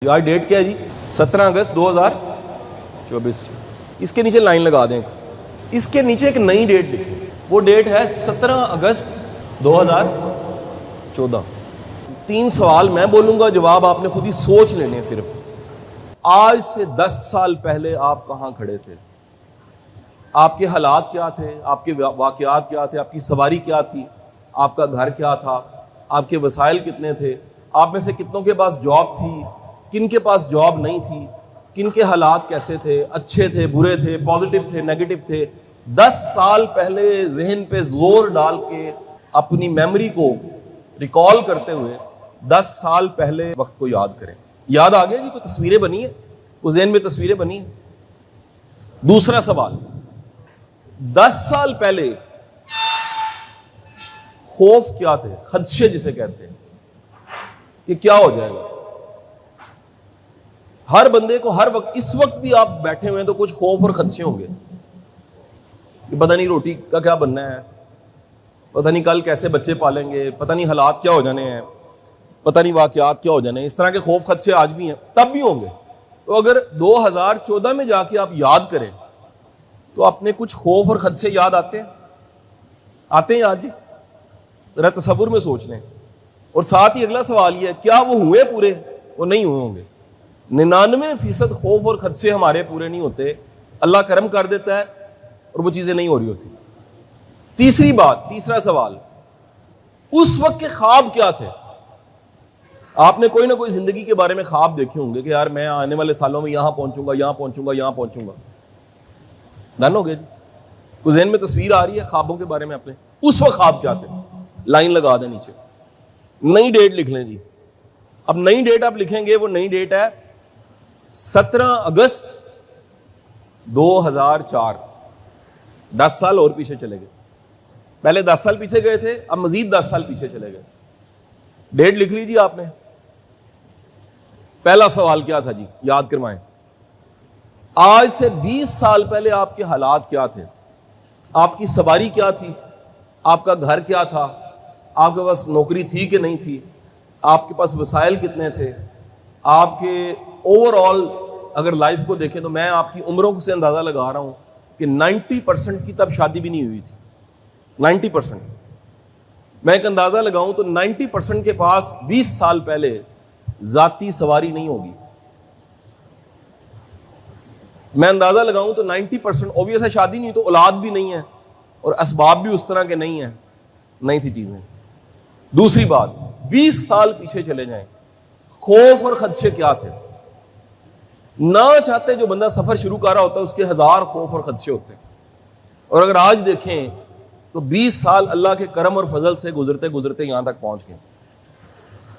یار ڈیٹ کیا ہے جی؟ 17 اگست 2024۔ اس کے نیچے لائن لگا دیں، اس کے نیچے ایک نئی ڈیٹ لکھیں، وہ ڈیٹ ہے 17 اگست 2014۔ 3 سوال میں بولوں گا، جواب آپ نے خود ہی سوچ لینے۔ صرف آج سے 10 سال پہلے آپ کہاں کھڑے تھے؟ آپ کے حالات کیا تھے؟ آپ کے واقعات کیا تھے؟ آپ کی سواری کیا تھی؟ آپ کا گھر کیا تھا؟ آپ کے وسائل کتنے تھے؟ آپ میں سے کتنوں کے پاس جاب تھی؟ کن کے پاس جاب نہیں تھی؟ کن کے حالات کیسے تھے؟ اچھے تھے، برے تھے، پازیٹیو تھے، نیگیٹو تھے؟ 10 سال پہلے ذہن پہ زور ڈال کے اپنی میموری کو ریکال کرتے ہوئے 10 سال پہلے وقت کو یاد کریں۔ یاد آ گیا جی؟ کوئی تصویریں بنی ہیں؟ کوئی ذہن میں تصویریں بنی ہیں؟ دوسرا سوال، 10 سال پہلے خوف کیا تھے؟ خدشے جسے کہتے ہیں کہ کیا ہو جائے گا؟ ہر بندے کو ہر وقت، اس وقت بھی آپ بیٹھے ہوئے ہیں تو کچھ خوف اور خدشے ہوں گے کہ پتہ نہیں روٹی کا کیا بننا ہے، پتہ نہیں کل کیسے بچے پالیں گے، پتہ نہیں حالات کیا ہو جانے ہیں، پتہ نہیں واقعات کیا ہو جانے ہیں۔ اس طرح کے خوف خدشے آج بھی ہیں، تب بھی ہوں گے۔ تو اگر 2014 میں جا کے آپ یاد کریں تو اپنے کچھ خوف اور خدشے یاد آتے ہیں یاد جی؟ ذرا تصور میں سوچ لیں۔ اور ساتھ ہی اگلا سوال یہ ہے، کیا وہ ہوئے پورے؟ وہ نہیں ہوئے ہوں گے۔ 99% خوف اور خدشے ہمارے پورے نہیں ہوتے، اللہ کرم کر دیتا ہے اور وہ چیزیں نہیں ہو رہی ہوتی۔ تیسری بات، تیسرا سوال، اس وقت کے خواب کیا تھے؟ آپ نے کوئی نہ کوئی زندگی کے بارے میں خواب دیکھے ہوں گے کہ یار میں آنے والے سالوں میں یہاں پہنچوں گا، یہاں پہنچوں گا، یہاں پہنچوں گا۔ ڈن ہو گیا جی؟ کوئی ذہن میں تصویر آ رہی ہے خوابوں کے بارے میں اپنے؟ اس وقت خواب کیا تھے؟ لائن لگا دیں نیچے، نئی ڈیٹ لکھ لیں جی۔ اب نئی ڈیٹ آپ لکھیں گے، وہ نئی ڈیٹ ہے 17 اگست 2004۔ 10 سال اور پیچھے چلے گئے۔ پہلے 10 سال پیچھے گئے تھے، اب مزید 10 سال پیچھے چلے گئے۔ ڈیٹ لکھ لیجیے آپ نے۔ پہلا سوال کیا تھا جی؟ یاد کروائیں۔ آج سے 20 سال پہلے آپ کے حالات کیا تھے؟ آپ کی سواری کیا تھی؟ آپ کا گھر کیا تھا؟ آپ کے پاس نوکری تھی کہ نہیں تھی؟ آپ کے پاس وسائل کتنے تھے؟ آپ کے اوور آل اگر لائف کو دیکھیں تو میں آپ کی عمروں سے اندازہ لگا رہا ہوں کہ 90% کی تب شادی بھی نہیں ہوئی تھی۔ 90%۔ میں ایک اندازہ لگاؤں تو 90% کے پاس 20 سال پہلے ذاتی سواری نہیں ہوگی۔ میں اندازہ لگاؤں تو 90% اوبویس ہے، شادی نہیں تو اولاد بھی نہیں ہے اور اسباب بھی اس طرح کے نہیں ہیں، نہیں تھی چیزیں۔ دوسری بات، 20 سال پیچھے چلے جائیں، خوف اور خدشے کیا تھے؟ نہ چاہتے جو بندہ سفر شروع کر رہا ہوتا ہے اس کے 1000 خوف اور خدشے ہوتے ہیں، اور اگر آج دیکھیں تو 20 سال اللہ کے کرم اور فضل سے گزرتے گزرتے یہاں تک پہنچ گئے۔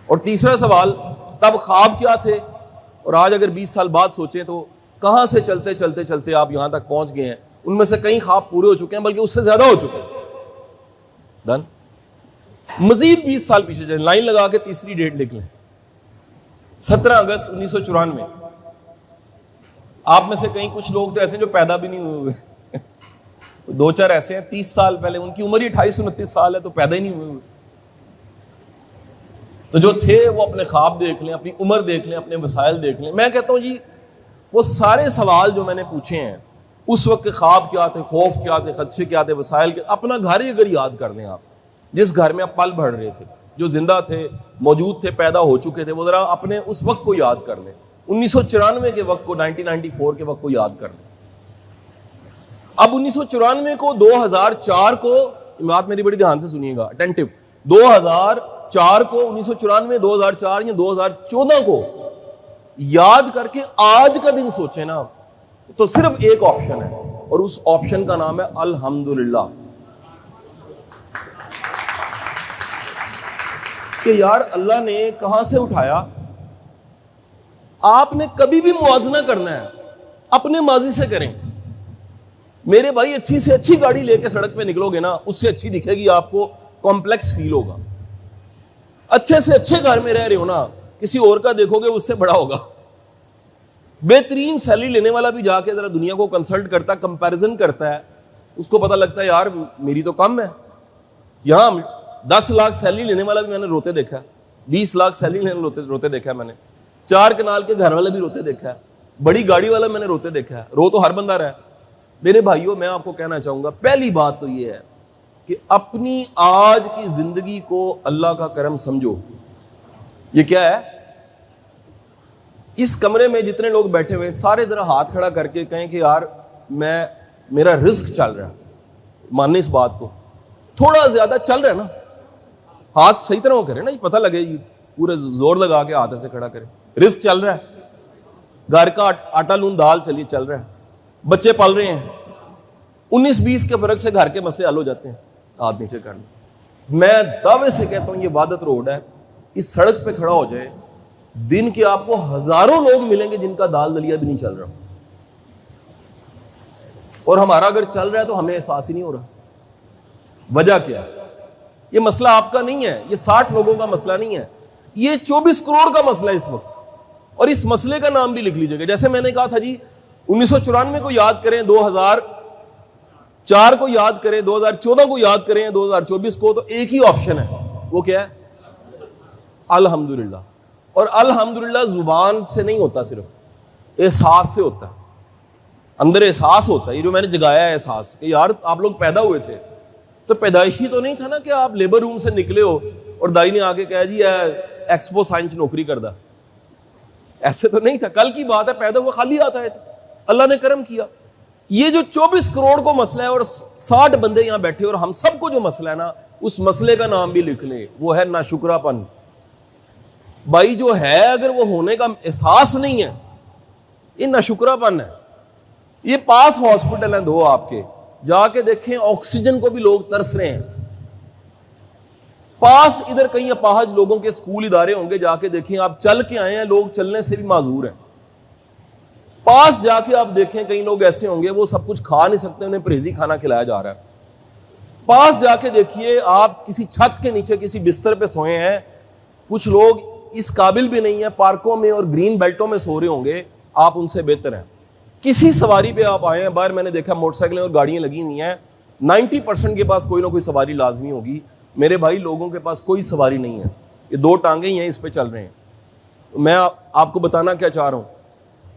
اور تیسرا سوال، تب خواب کیا تھے؟ اور آج اگر 20 سال بعد سوچیں تو کہاں سے چلتے چلتے چلتے آپ یہاں تک پہنچ گئے ہیں؟ ان میں سے کئی خواب پورے ہو چکے ہیں، بلکہ اس سے زیادہ ہو چکے ہیں۔ ڈن؟ مزید 20 سال پیچھے جائیں، لائن لگا کے تیسری ڈیٹ لکھ لیں، 17 اگست 1994۔ آپ میں سے کئی کچھ لوگ تو ایسے جو پیدا بھی نہیں ہوئے، 2-4 ایسے ہیں 30 سال پہلے، ان کی عمر ہی 28-29 سال ہے، تو پیدا ہی نہیں ہوئے۔ تو جو تھے وہ اپنے خواب دیکھ لیں، اپنی عمر دیکھ لیں، اپنے وسائل دیکھ لیں۔ میں کہتا ہوں جی وہ سارے سوال جو میں نے پوچھے ہیں، اس وقت کے خواب کیا تھے، خوف کیا تھے، خدشے کیا تھے، وسائل کے، اپنا گھر ہی اگر یاد کر لیں، آپ جس گھر میں آپ پل بڑھ رہے تھے، جو زندہ تھے، موجود تھے، پیدا ہو چکے تھے، وہ ذرا اپنے اس وقت کو یاد کر لیں، 1994 کے وقت کو، 1994 کے وقت کو یاد کر لیں۔ اب 1994 کو، 2004 کو، بات میری بڑی دھیان سے سنیے گا، اٹینٹو، 2004 کو، 1994، 2004 یا 2014 کو یاد کر کے آج کا دن سوچیں نا، تو صرف ایک آپشن ہے، اور اس آپشن کا نام ہے الحمدللہ۔ کہ یار اللہ نے کہاں سے اٹھایا۔ آپ نے کبھی بھی موازنہ کرنا ہے اپنے ماضی سے کریں۔ میرے بھائی اچھی سے اچھی گاڑی لے کے سڑک پہ نکلو گے نا، اس سے اچھی دکھے گی آپ کو، کمپلیکس فیل ہوگا۔ اچھے سے اچھے گھر میں رہ رہے ہو نا، کسی اور کا دیکھو گے اس سے بڑا ہوگا۔ بہترین سیلری لینے والا بھی جا کے ذرا دنیا کو کنسلٹ کرتا ہے، کمپیریزن کرتا ہے، اس کو پتہ لگتا ہے یار میری تو کم ہے۔ یہاں 10 لاکھ سیلری لینے والا بھی میں نے روتے دیکھا، 20 لاکھ سیلری لینے روتے دیکھا میں نے۔ 4 کنال کے گھر والا بھی روتے دیکھا ہے, بڑی گاڑی والا میں نے روتے دیکھا ہے, رو تو ہر بندہ رہا ہے. میرے بھائیوں, میں آپ کو کہنا چاہوں گا, پہلی بات تو یہ ہے کہ اپنی آج کی زندگی کو اللہ کا کرم سمجھو. یہ کیا ہے؟ اس کمرے میں جتنے لوگ بیٹھے ہوئے سارے ذرا ہاتھ کھڑا کر کے کہیں کہ یار میرا رزق چل رہا ہے. ماننے اس بات کو, تھوڑا زیادہ چل رہا ہے نا, ہاتھ صحیح طرح کرے نا, پتہ لگے, یہ پورے زور لگا کے ہاتھ سے کھڑا کرے. رزق چل رہا ہے, گھر کا آٹا لون دال چلیے چل رہا ہے, بچے پال رہے ہیں, 19-20 کے فرق سے گھر کے مسئلے حل ہو جاتے ہیں. ہاتھ نیچے کرنا. میں دعوے سے کہتا ہوں یہ وحدت روڈ ہے, اس سڑک پہ کھڑا ہو جائے, دن کے آپ کو ہزاروں لوگ ملیں گے جن کا دال دلیا بھی نہیں چل رہا, اور ہمارا اگر چل رہا ہے تو ہمیں احساس ہی نہیں ہو رہا. وجہ کیا ہے؟ یہ مسئلہ آپ کا نہیں ہے, یہ 60 لوگوں کا مسئلہ نہیں ہے, یہ 24 کروڑ کا مسئلہ ہے اس وقت. اور اس مسئلے کا نام بھی لکھ لیجیے گا. جیسے میں نے کہا تھا جی 1994 کو یاد کریں, 2004 کو یاد کریں, 2014 کو یاد کریں, 2024 کو, تو ایک ہی آپشن ہے. وہ کیا ہے؟ الحمدللہ. اور الحمدللہ زبان سے نہیں ہوتا, صرف احساس سے ہوتا ہے. اندر احساس ہوتا ہے, یہ جو میں نے جگایا ہے احساس کہ یار آپ لوگ پیدا ہوئے تھے تو پیدائشی تو نہیں تھا نا کہ آپ لیبر روم سے نکلے ہو اور دائی نے آ کے کہا جی ایکسپو سائنس نوکری کردہ. ایسے تو نہیں تھا. کل کی بات ہے, پیدا ہوا خالی آتا ہے, اللہ نے کرم کیا. یہ جو 24 کروڑ کو مسئلہ ہے اور 60 بندے یہاں بیٹھے, اور ہم سب کو جو مسئلہ ہے نا, اس مسئلے کا نام بھی لکھ لیں, وہ ہے ناشکرا پن. بھائی جو ہے اگر وہ ہونے کا احساس نہیں ہے, یہ ناشکرا پن ہے. یہ پاس ہاسپٹل ہیں 2 آپ کے, جا کے دیکھیں آکسیجن کو بھی لوگ ترس رہے ہیں. پاس ادھر کہیں اپاہج لوگوں کے اسکول ادارے ہوں گے, جا کے دیکھیں, آپ چل کے آئے ہیں, لوگ چلنے سے بھی معذور ہیں. پاس جا کے آپ دیکھیں کئی لوگ ایسے ہوں گے وہ سب کچھ کھا نہیں سکتے, انہیں پرہیزی کھانا کھلایا جا رہا ہے. پاس جا کے دیکھیے آپ کسی چھت کے نیچے کسی بستر پہ سوئے ہیں, کچھ لوگ اس قابل بھی نہیں ہیں, پارکوں میں اور گرین بیلٹوں میں سو رہے ہوں گے, آپ ان سے بہتر ہیں. کسی سواری پہ آپ آئے ہیں, باہر میں نے دیکھا موٹر سائیکلیں اور گاڑیاں لگی ہوئی ہیں, 90% کے پاس کوئی نہ کوئی سواری لازمی ہوگی. میرے بھائی لوگوں کے پاس کوئی سواری نہیں ہے, یہ 2 ٹانگیں ہی ہیں, اس پہ چل رہے ہیں. میں آپ کو بتانا کیا چاہ رہا ہوں,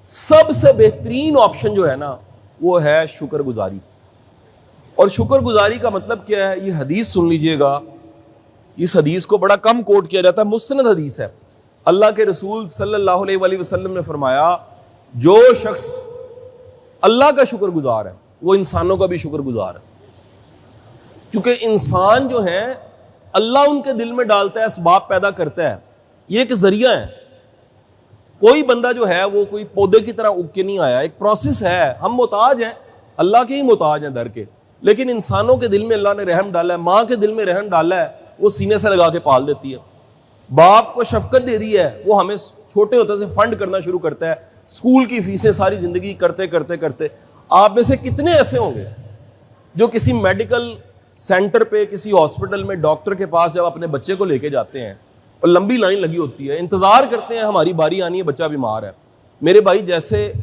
سب سے بہترین آپشن جو ہے نا وہ ہے شکر گزاری. اور شکر گزاری کا مطلب کیا ہے, یہ حدیث سن لیجئے گا. اس حدیث کو بڑا کم کوٹ کیا جاتا ہے, مستند حدیث ہے. اللہ کے رسول صلی اللہ علیہ وآلہ وسلم نے فرمایا, جو شخص اللہ کا شکر گزار ہے وہ انسانوں کا بھی شکر گزار ہے. کیونکہ انسان جو ہیں اللہ ان کے دل میں ڈالتا ہے, اسباب پیدا کرتا ہے, یہ ایک ذریعہ ہے. کوئی بندہ جو ہے وہ کوئی پودے کی طرح اگ کے نہیں آیا, ایک پروسیس ہے. ہم محتاج ہیں, اللہ کے ہی محتاج ہیں در کے, لیکن انسانوں کے دل میں اللہ نے رحم ڈالا ہے. ماں کے دل میں رحم ڈالا ہے, وہ سینے سے لگا کے پال دیتی ہے. باپ کو شفقت دے دی ہے, وہ ہمیں چھوٹے ہوتے سے فنڈ کرنا شروع کرتا ہے, اسکول کی فیسیں ساری زندگی کرتے کرتے کرتے. آپ میں سے کتنے ایسے ہوں گے جو کسی میڈیکل سینٹر پہ, کسی ہاسپٹل میں ڈاکٹر کے پاس جب اپنے بچے کو لے کے جاتے ہیں اور لمبی لائن لگی ہوتی ہے, انتظار کرتے ہیں ہماری باری آنی ہے, بچہ بیمار ہے. میرے بھائی جیسے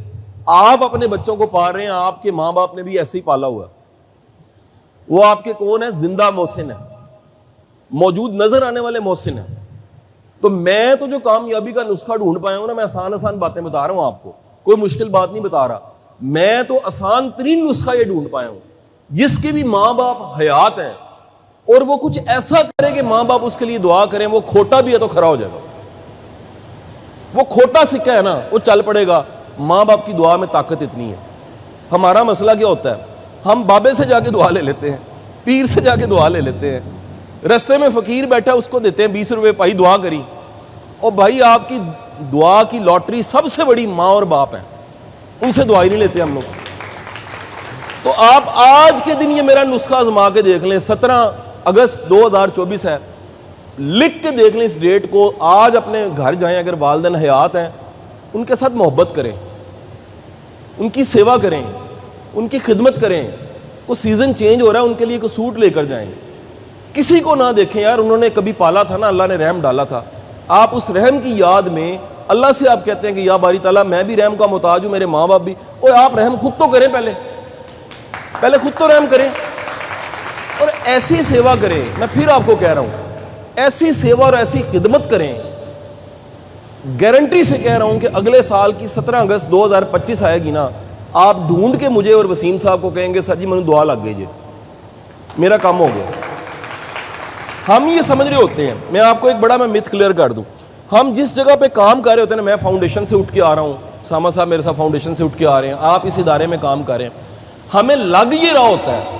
آپ اپنے بچوں کو پال رہے ہیں, آپ کے ماں باپ نے بھی ایسے ہی پالا ہوا ہے. وہ آپ کے کون ہے؟ زندہ محسن ہے, موجود نظر آنے والے محسن ہیں. تو میں تو جو کامیابی کا نسخہ ڈھونڈ پایا ہوں نا, میں آسان باتیں بتا رہا ہوں آپ کو, کوئی مشکل بات نہیں بتا رہا. میں تو آسان ترین نسخہ یہ ڈھونڈ پایا ہوں, جس کے بھی ماں باپ حیات ہیں اور وہ کچھ ایسا کرے کہ ماں باپ اس کے لیے دعا کریں, وہ کھوٹا بھی ہے تو کھڑا ہو جائے گا. وہ کھوٹا سکہ ہے نا, وہ چل پڑے گا. ماں باپ کی دعا میں طاقت اتنی ہے. ہمارا مسئلہ کیا ہوتا ہے, ہم بابے سے جا کے دعا لے لیتے ہیں, پیر سے جا کے دعا لے لیتے ہیں, رستے میں فقیر بیٹھا اس کو دیتے ہیں 20 روپے, بھائی دعا کری. اور بھائی آپ کی دعا کی لاٹری سب سے بڑی ماں اور باپ ہیں, ان سے دعا ہی نہیں لیتے ہم لوگ. تو آپ آج کے دن یہ میرا نسخہ آزما کے دیکھ لیں, 17 اگست 2024 ہے, لکھ کے دیکھ لیں اس ڈیٹ کو. آج اپنے گھر جائیں, اگر والدین حیات ہیں ان کے ساتھ محبت کریں, ان کی سیوا کریں, ان کی خدمت کریں. وہ سیزن چینج ہو رہا ہے, ان کے لیے کوئی سوٹ لے کر جائیں. کسی کو نہ دیکھیں یار, انہوں نے کبھی پالا تھا نا, اللہ نے رحم ڈالا تھا. آپ اس رحم کی یاد میں اللہ سے آپ کہتے ہیں کہ یا باری تعالیٰ میں بھی رحم کا محتاج ہوں, میرے ماں باپ بھی. اور آپ رحم خود تو کریں, پہلے خود تو رحم کریں اور ایسی سیوا کریں. میں پھر آپ کو کہہ رہا ہوں, ایسی سیوا اور ایسی خدمت کریں گارنٹی سے کہہ رہا ہوں کہ اگلے سال کی 17 اگست 2025 آئے گی نا, آپ ڈھونڈ کے مجھے اور وسیم صاحب کو کہیں گے سر جی مجھے دعا لگ گئی جی, میرا کام ہو گیا. ہم یہ سمجھ رہے ہوتے ہیں, میں آپ کو ایک بڑا میں مت کلیئر کر دوں, ہم جس جگہ پہ کام کر رہے ہوتے ہیں نا, میں فاؤنڈیشن سے اٹھ کے آ رہا ہوں, ساما صاحب میرے ساتھ فاؤنڈیشن سے اٹھ کے آ رہے ہیں, آپ اس ادارے میں کام کر رہے ہیں, ہمیں لگ یہ رہا ہوتا ہے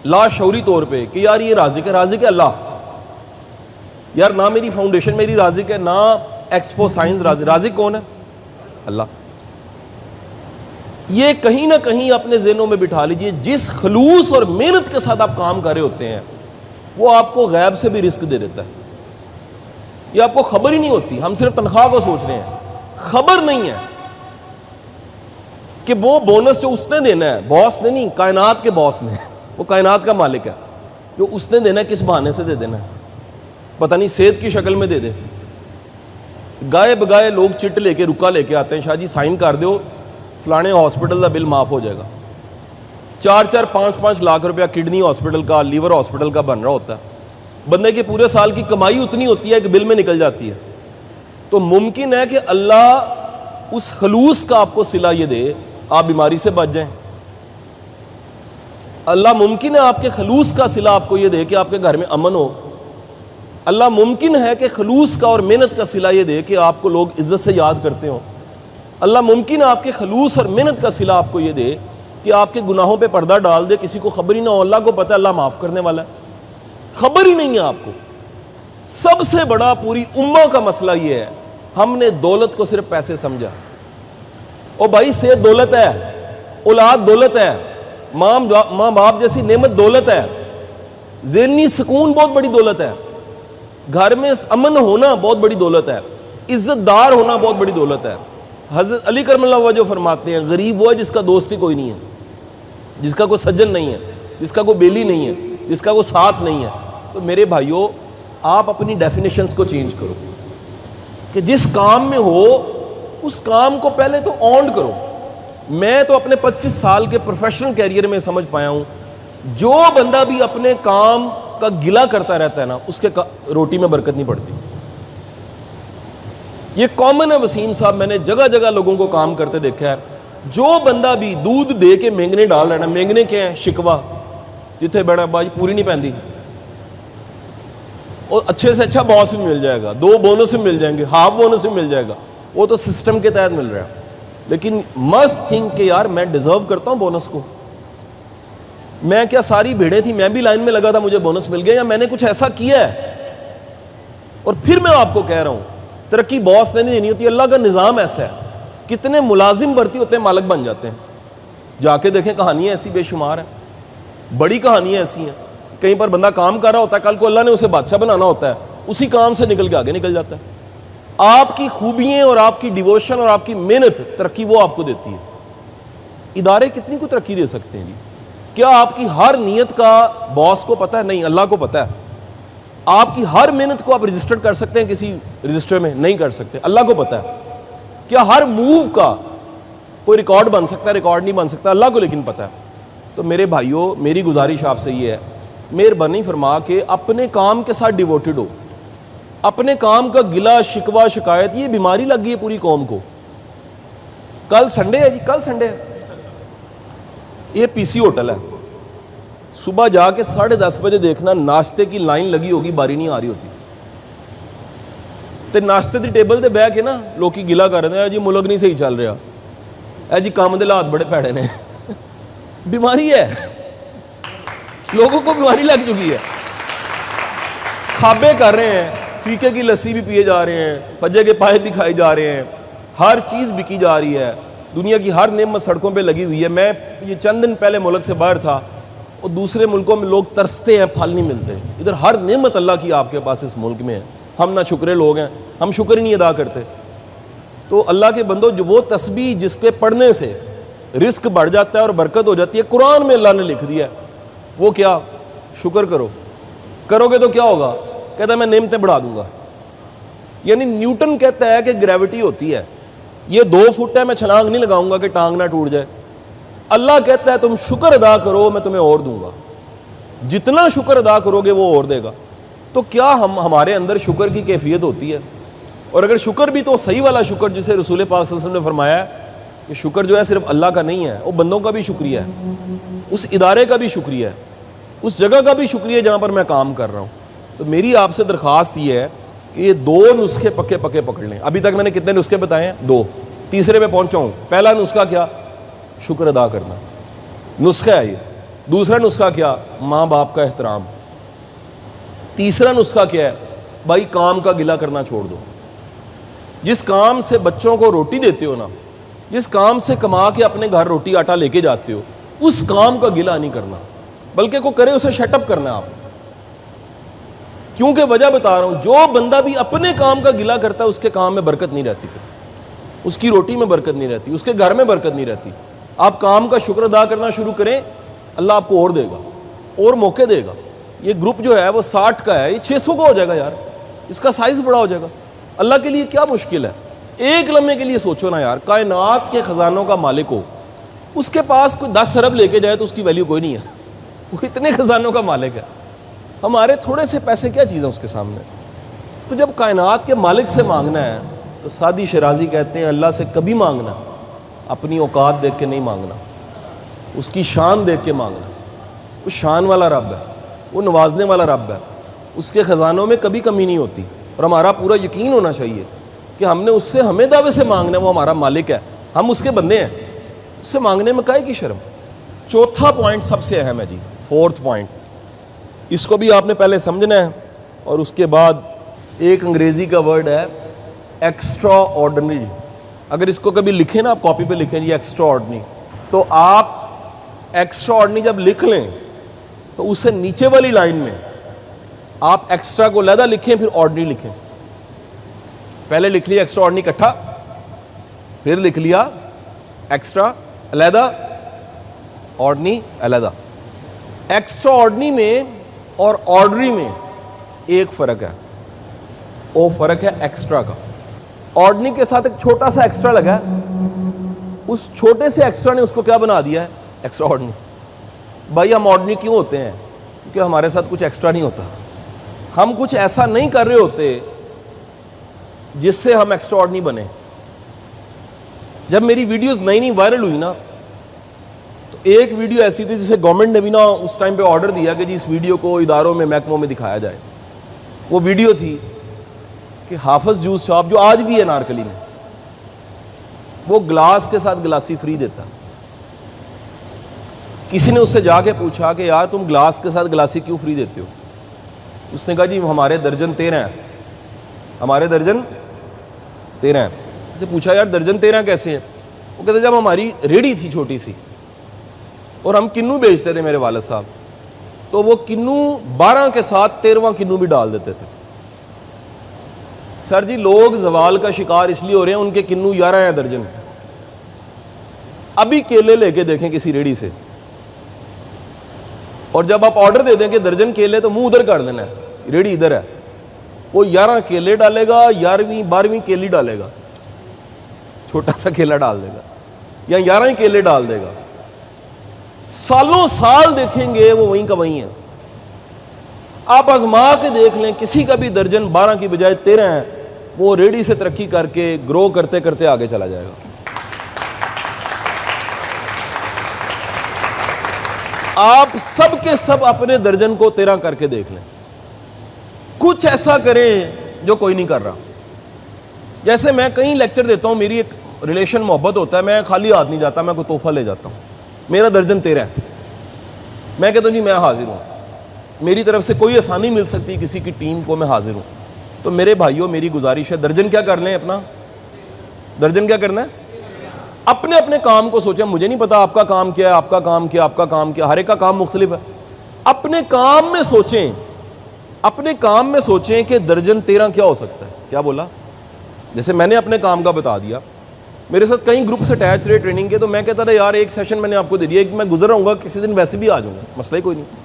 لاشعوری طور پہ کہ یار یہ رازق ہے اللہ, یار نہ میری فاؤنڈیشن میری رازق ہے, نہ ایکسپو سائنس رازق کون ہے؟ اللہ. یہ کہیں نہ کہیں اپنے ذہنوں میں بٹھا لیجئے, جس خلوص اور محنت کے ساتھ آپ کام کر رہے ہوتے ہیں وہ آپ کو غیب سے بھی رزق دے دیتا ہے. یہ آپ کو خبر ہی نہیں ہوتی, ہم صرف تنخواہ کو سوچ رہے ہیں, خبر نہیں ہے کہ وہ بونس جو اس نے دینا ہے, باس نے نہیں, کائنات کے باس نے, وہ کائنات کا مالک ہے, جو اس نے دینا ہے کس بہانے سے دے دینا ہے, پتہ نہیں صحت کی شکل میں دے دے. گائے بگائے لوگ چٹ لے کے رکا لے کے آتے ہیں, شاہ جی سائن کر دیو فلانے ہاسپٹل کا بل معاف ہو جائے گا. 4-5 لاکھ روپیہ کڈنی ہاسپٹل کا, لیور ہاسپٹل کا بن رہا ہوتا ہے, بندے کے پورے سال کی کمائی اتنی ہوتی ہے کہ بل میں نکل جاتی ہے. تو ممکن ہے کہ اللہ اس خلوص کا آپ کو صلہ یہ دے, آپ بیماری سے بچ جائیں. اللہ ممکن ہے آپ کے خلوص کا صلہ آپ کو یہ دے کہ آپ کے گھر میں امن ہو. اللہ ممکن ہے کہ خلوص کا اور محنت کا صلہ یہ دے کہ آپ کو لوگ عزت سے یاد کرتے ہوں. اللہ ممکن ہے آپ کے خلوص اور محنت کا صلہ آپ کو یہ دے کہ آپ کے گناہوں پہ پردہ ڈال دے, کسی کو خبر ہی نہ ہو. اللہ کو پتہ ہے اللہ معاف کرنے والا ہے, خبر ہی نہیں ہے آپ کو. سب سے بڑا پوری امہ کا مسئلہ یہ ہے, ہم نے دولت کو صرف پیسے سمجھا. او بھائی صحت دولت ہے, اولاد دولت ہے, ماں باپ جیسی نعمت دولت ہے, ذہنی سکون بہت بڑی دولت ہے, گھر میں امن ہونا بہت بڑی دولت ہے, عزت دار ہونا بہت بڑی دولت ہے. حضرت علی کرم اللہ وجہ فرماتے ہیں غریب وہ ہے جس کا دوست ہی کوئی نہیں ہے, جس کا کوئی سجن نہیں ہے, جس کا کوئی بیلی نہیں ہے, جس کا کوئی ساتھ نہیں ہے. تو میرے بھائیوں, آپ اپنی ڈیفینیشنز کو چینج کرو کہ جس کام میں ہو اس کام کو پہلے تو اونڈ کرو. میں تو اپنے 25 سال کے پروفیشنل کیریئر میں سمجھ پایا ہوں, جو بندہ بھی اپنے کام کا گلہ کرتا رہتا ہے نا, اس کے روٹی میں برکت نہیں پڑتی. یہ کامن ہے وسیم صاحب, میں نے جگہ جگہ لوگوں کو کام کرتے دیکھا ہے. جو بندہ بھی دودھ دے کے مینگنے ڈال رہا ہے, مینگنے کیا ہیں, شکوہ, جتھے بیٹھا باجی پوری نہیں پہنتی, اور اچھے سے اچھا باس بھی مل جائے گا, 2 بونس بھی مل جائیں گے, ہاف بونس بھی مل جائے گا, وہ تو سسٹم کے تحت مل رہا ہے. لیکن مسٹ تھنک کہ یار میں ڈیزرو کرتا ہوں بونس کو. میں کیا ساری بھیڑیں تھیں, میں بھی لائن میں لگا تھا, مجھے بونس مل گیا, یا میں نے کچھ ایسا کیا ہے. اور پھر میں آپ کو کہہ رہا ہوں, ترقی باس نے نہیں دینی ہوتی, اللہ کا نظام ایسا ہے. کتنے ملازم بھرتی ہوتے ہیں, مالک بن جاتے ہیں. جا کے دیکھیں, کہانیاں ایسی بے شمار ہیں, بڑی کہانیاں ایسی ہیں. کہیں پر بندہ کام کر رہا ہوتا ہے, کل کو اللہ نے اسے بادشاہ بنانا ہوتا ہے, اسی کام سے نکل کے آگے نکل جاتا ہے. آپ کی خوبیاں اور آپ کی ڈیووشن اور آپ کی محنت ترقی وہ آپ کو دیتی ہے. ادارے کتنی کو ترقی دے سکتے ہیں جی؟ کیا آپ کی ہر نیت کا باس کو پتہ ہے؟ نہیں, اللہ کو پتہ ہے. آپ کی ہر محنت کو آپ رجسٹر کر سکتے ہیں کسی رجسٹر میں؟ نہیں کر سکتے, اللہ کو پتہ ہے. کیا ہر موو کا کوئی ریکارڈ بن سکتا ہے؟ ریکارڈ نہیں بن سکتا, اللہ کو لیکن پتہ ہے. تو میرے بھائیوں, میری گزارش آپ سے یہ ہے, مہربانی فرما کے اپنے کام کے ساتھ ڈیووٹڈ ہو. اپنے کام کا گلہ شکوہ شکایت, یہ بیماری لگ گئی ہے پوری قوم کو. کل سنڈے ہے جی, کل سنڈے ہے, یہ پی سی ہوٹل ہے. صبح جا کے 10:30 بجے دیکھنا ناشتے کی لائن لگی ہوگی, باری نہیں آ رہی ہوتی. تے ناشتے دی ٹیبل تے بہ کے نا لوکی گلا کر رہے ہیں, جی ملک نہیں صحیح چل رہا, اے جی کام دے حالات بڑے پیڑے نے. بیماری ہے, لوگوں کو بیماری لگ چکی ہے. کھابے کر رہے ہیں, فیکے کی لسی بھی پیے جا رہے ہیں, پجے کے پائے بھی کھائے جا رہے ہیں, ہر چیز بکی جا رہی ہے, دنیا کی ہر نعمت سڑکوں پہ لگی ہوئی ہے. میں یہ چند دن پہلے ملک سے باہر تھا, اور دوسرے ملکوں میں لوگ ترستے ہیں, پھل نہیں ملتے. ادھر ہر نعمت اللہ کی آپ کے پاس اس ملک میں ہے. ہم نہ شکرے لوگ ہیں, ہم شکر ہی نہیں ادا کرتے. تو اللہ کے بندو, جو وہ تسبیح جس کے پڑھنے سے رزق بڑھ جاتا ہے اور برکت ہو جاتی ہے, قرآن میں اللہ نے لکھ دیا ہے, وہ کیا شکر کرو. کرو گے تو کیا ہوگا؟ کہتا ہے میں نعمتیں بڑھا دوں گا. یعنی نیوٹن کہتا ہے کہ گریوٹی ہوتی ہے, یہ 2 فٹ ہے, میں چھلانگ نہیں لگاؤں گا کہ ٹانگ نہ ٹوٹ جائے. اللہ کہتا ہے تم شکر ادا کرو, میں تمہیں اور دوں گا. جتنا شکر ادا کرو گے وہ اور دے گا. تو کیا ہمارے اندر شکر کی کیفیت ہوتی ہے؟ اور اگر شکر بھی تو صحیح والا شکر جسے رسول پاک صلی اللہ علیہ وسلم نے فرمایا ہے کہ شکر جو ہے صرف اللہ کا نہیں ہے، وہ بندوں کا بھی شکریہ ہے، اس ادارے کا بھی شکریہ ہے، اس جگہ کا بھی شکریہ جہاں پر میں کام کر رہا ہوں. تو میری آپ سے درخواست یہ ہے کہ یہ 2 نسخے پکے پکڑ لیں. ابھی تک میں نے کتنے نسخے بتائے ہیں؟ 2. تیسرے پہ پہنچا ہوں. پہلا نسخہ کیا؟ شکر ادا کرنا، نسخہ ہے یہ. دوسرا نسخہ کیا؟ ماں باپ کا احترام. تیسرا نسخہ کیا ہے؟ بھائی کام کا گلہ کرنا چھوڑ دو. جس کام سے بچوں کو روٹی دیتے ہو نا، جس کام سے کما کے اپنے گھر روٹی آٹا لے کے جاتے ہو، اس کام کا گلہ نہیں کرنا، بلکہ کو کرے اسے شٹ اپ کرنا ہے آپ. کیونکہ وجہ بتا رہا ہوں، جو بندہ بھی اپنے کام کا گلہ کرتا ہے اس کے کام میں برکت نہیں رہتی، اس کی روٹی میں برکت نہیں رہتی، اس کے گھر میں برکت نہیں رہتی. آپ کام کا شکر ادا کرنا شروع کریں، اللہ آپ کو اور دے گا، اور موقع دے گا. یہ گروپ جو ہے وہ 60 کا ہے، یہ 600 کا ہو جائے گا یار، اس کا سائز بڑا ہو جائے گا. اللہ کے لیے کیا مشکل ہے؟ ایک لمحے کے لیے سوچو نا یار، کائنات کے خزانوں کا مالک ہو، اس کے پاس کوئی 10 ارب لے کے جائے تو اس کی ویلیو کوئی نہیں ہے، وہ اتنے خزانوں کا مالک ہے. ہمارے تھوڑے سے پیسے کیا چیز ہیں اس کے سامنے؟ تو جب کائنات کے مالک سے مانگنا ہے تو سعدی شیرازی کہتے ہیں اللہ سے کبھی مانگنا اپنی اوقات دیکھ کے نہیں مانگنا، اس کی شان دیکھ کے مانگنا. وہ شان والا رب ہے، وہ نوازنے والا رب ہے، اس کے خزانوں میں کبھی کمی نہیں ہوتی. اور ہمارا پورا یقین ہونا چاہیے کہ ہم نے اس سے ہمیں دعوے سے مانگنا ہے، وہ ہمارا مالک ہے، ہم اس کے بندے ہیں، اس سے مانگنے میں کائے کی شرم. چوتھا پوائنٹ سب سے اہم ہے جی، 4تھ پوائنٹ. اس کو بھی آپ نے پہلے سمجھنا ہے، اور اس کے بعد ایک انگریزی کا ورڈ ہے ایکسٹرا آرڈنری. اگر اس کو کبھی لکھیں نا، آپ کاپی پہ لکھیں جی ایکسٹرا آرڈنری، تو آپ ایکسٹرا آرڈنری جب لکھ لیں تو اس سے نیچے والی لائن میں آپ ایکسٹرا کو علیحدہ لکھیں، پھر آرڈنری لکھیں. پہلے لکھ لیا ایکسٹرا آرڈنری اکٹھا، پھر لکھ لیا ایکسٹرا علیحدہ، آرڈنری علیحدہ. ایکسٹرا آرڈنری میں اور آرڈنری میں ایک فرق ہے، وہ فرق ہے ایکسٹرا کا. آرڈنری کے ساتھ ایک چھوٹا سا ایکسٹرا لگا ہے، اس چھوٹے سے ایکسٹرا نے اس کو کیا بنا دیا ہے؟ Extra ordinary. بھائی ہم آرڈنری کیوں ہوتے ہیں؟ کیونکہ ہمارے ساتھ کچھ ایکسٹرا نہیں ہوتا، ہم کچھ ایسا نہیں کر رہے ہوتے جس سے ہم ایکسٹرا آرڈنری بنے. جب میری ویڈیوز نئی وائرل ہوئی نا، تو ایک ویڈیو ایسی تھی جسے گورنمنٹ نے بھی نا اس ٹائم پہ آرڈر دیا کہ جی اس ویڈیو کو اداروں میں، محکموں میں دکھایا جائے. وہ ویڈیو تھی کہ حافظ جوس شاپ جو آج بھی ہے نارکلی میں، وہ گلاس کے ساتھ گلاسی فری دیتا. کسی نے اس سے جا کے پوچھا کہ یار تم گلاس کے ساتھ گلاسی کیوں فری دیتے ہو؟ اس نے کہا جی ہمارے درجن 13 ہیں، ہمارے درجن 13 ہیں. اس سے پوچھا یار درجن 13 کیسے ہیں؟ وہ کہتے جب ہماری ریڑھی تھی چھوٹی سی اور ہم کنو بیچتے تھے میرے والد صاحب، تو وہ کنو 12 کے ساتھ 13واں کنو بھی ڈال دیتے تھے. سر جی لوگ زوال کا شکار اس لیے ہو رہے ہیں، ان کے کنو 11 ہیں درجن. ابھی کیلے لے کے دیکھیں کسی ریڑھی سے، اور جب آپ آرڈر دے دیں کہ درجن کیلے تو منہ ادھر کر دینا ہے، ریڑھی ادھر ہے، وہ 11 کیلے ڈالے گا، 11ویں 12ویں کیلی ڈالے گا، چھوٹا سا کیلا ڈال دے گا، یا 11 کیلے ڈال دے گا. سالوں سال دیکھیں گے وہ وہیں کا وہیں ہے. آپ آزما کے دیکھ لیں، کسی کا بھی درجن 12 کی بجائے 13 ہے، وہ ریڑھی سے ترقی کر کے گرو کرتے کرتے آگے چلا جائے گا. آپ سب کے سب اپنے درجن کو 13 کر کے دیکھ لیں، کچھ ایسا کریں جو کوئی نہیں کر رہا. جیسے میں کہیں لیکچر دیتا ہوں، میری ایک ریلیشن محبت ہوتا ہے، میں خالی ہاتھ نہیں جاتا، میں کوئی تحفہ لے جاتا ہوں. میرا درجن 13 ہے، میں کہتا ہوں جی میں حاضر ہوں، میری طرف سے کوئی آسانی مل سکتی کسی کی ٹیم کو، میں حاضر ہوں. تو میرے بھائیوں میری گزارش ہے، درجن کیا کر لیں، اپنا درجن کیا کرنا ہے، اپنے اپنے کام کو سوچیں. مجھے نہیں پتا آپ کا کام کیا ہے، آپ کا کام کیا، آپ کا کام کیا، ہر ایک کا کام مختلف ہے. اپنے کام میں سوچیں، اپنے کام میں سوچیں کہ درجن 13 کیا ہو سکتا ہے. کیا بولا؟ جیسے میں نے اپنے کام کا بتا دیا، میرے ساتھ کئی گروپس اٹیچ رہے ٹریننگ کے، تو میں کہتا تھا یار ایک سیشن میں نے آپ کو دے دیا، ایک میں گزر رہوں گا، کسی دن ویسے بھی آ جاؤں گا، مسئلہ ہی کوئی نہیں.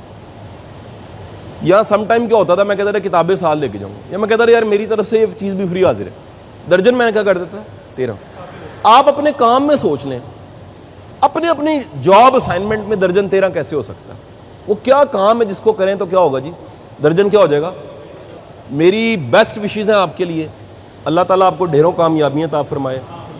یا سم ٹائم کیا ہوتا تھا، میں کہتا تھا کتابیں سال لے کے جاؤں گا، یا میں کہتا تھا یار میری طرف سے یہ چیز بھی فری حاضر ہے. درجن میں کیا کر دیتا 13. آپ اپنے کام میں سوچ لیں، اپنے اپنی جاب اسائنمنٹ میں درجن 13 کیسے ہو سکتا ہے. وہ کیا کام ہے جس کو کریں تو کیا ہوگا جی، درجن کیا ہو جائے گا. میری بیسٹ وشیز ہیں آپ کے لیے اللہ تعالیٰ آپ کو ڈھیروں کامیابیاں عطا فرمائے.